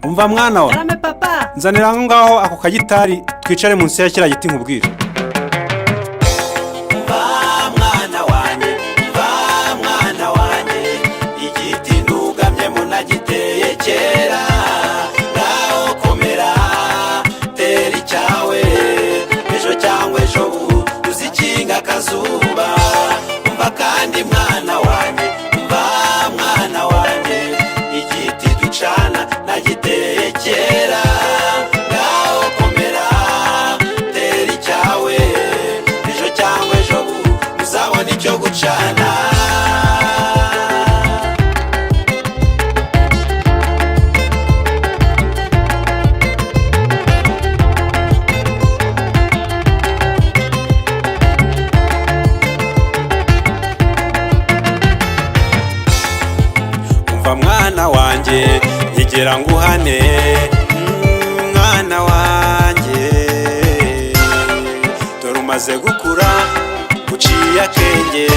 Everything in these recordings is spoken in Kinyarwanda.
umva mwana wa Karame papa. nzanira aho ngaho ako kagitari twicare munsi ya kiriya giti nkubwire. igiti ntugamye munagiteye kera ngaho komera tera icyawe ejo cyangwa ejo uzikinga akazuba umva kandi mwana wanjye umva mwana wanjye igiti ducana nagiteye kera ngaho komera tera icyawe ejo cyangwa ejo uzabona icyo gucana. Mwana wanjye ntigera nguhane mwana wanjye dore umaze gukura uciye akenge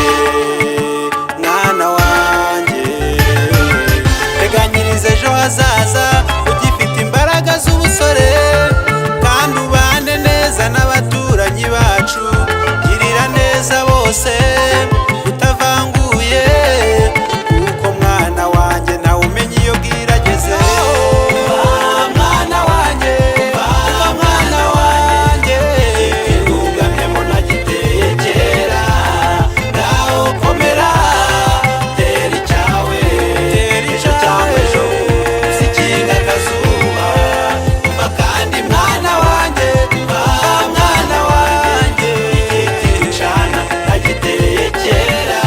mwana wanjye teganyiriza ejo hazaza ugifite imbaraga z'ubusore kandi ubane neza n'abaturanyi bacu girira neza bose utavanguye kuko mwana wanjye nawe umenye iyo bwirageze. Mwana wanjye mwana wanjye ntugamyemo nagiteye kera ngaho komera tera icyawe ejo cyangwa ejo uzikinga akazuba umva kandi mwana wanjye mwana wanjye igiti ducana nagiteye kera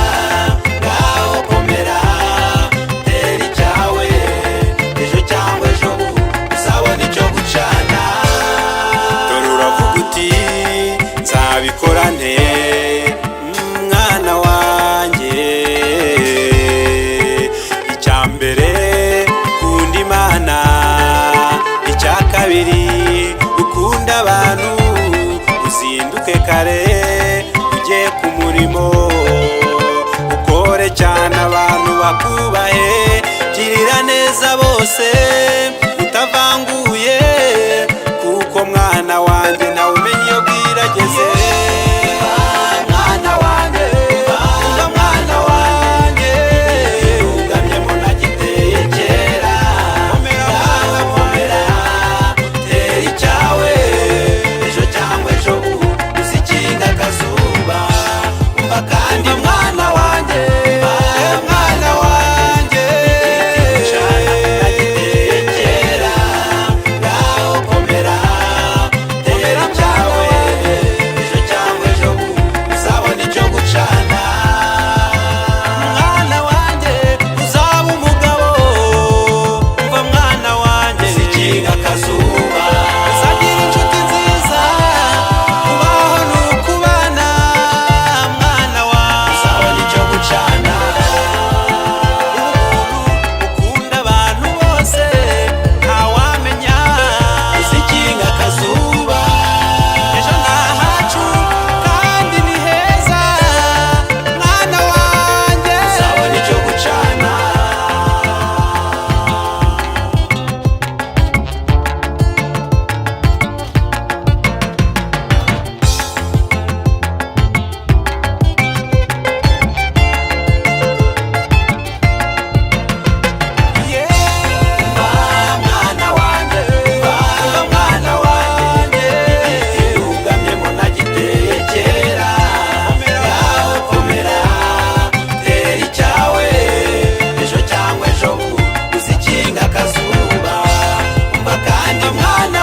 ngaho komera tera icyawe ejo cyangwa ejo uzabona icyo gucana. dore uravuga uti nzabikora nte mwana wanjye icya mbere ukunda Imana icya kabiri ukunda abantu uzinduke kare ujye ku murimo ukore cyane abantu bakubahe girira neza bose utavanguye kuko mwana wanjye nawe umenye iyo bwirageze. Mwana wanjye mwana wanjye ntugamyemo nagiteye kera ngaho komera tera icyawe ejo cyangwa ejo uzikinga akazuba umva kandi mwana wanjye mwana wanjye ducana nagiteye kera ngaho komera tera icyawe ejo cyangwa ejo uzabona icyo gucana. Mwana wanjye uzaba umugabo umva mwana wanjye uzikinga akazuba uzagira inshuti nziza kubaho ni ukubana mwana wanjye uzabona icyo gucana. ukunda abantu bose ntawamenya uzikinga akazuba ejo ni ahacu kandi ni heza mwana wanjye uzabona icyo gucana. Mwana wanjye mwana wanjye igiti ntugamyemo nagiteye kera ngaho komera tera icyawe ejo cyangwa ejo uzikinga akazuba umva kandi mwana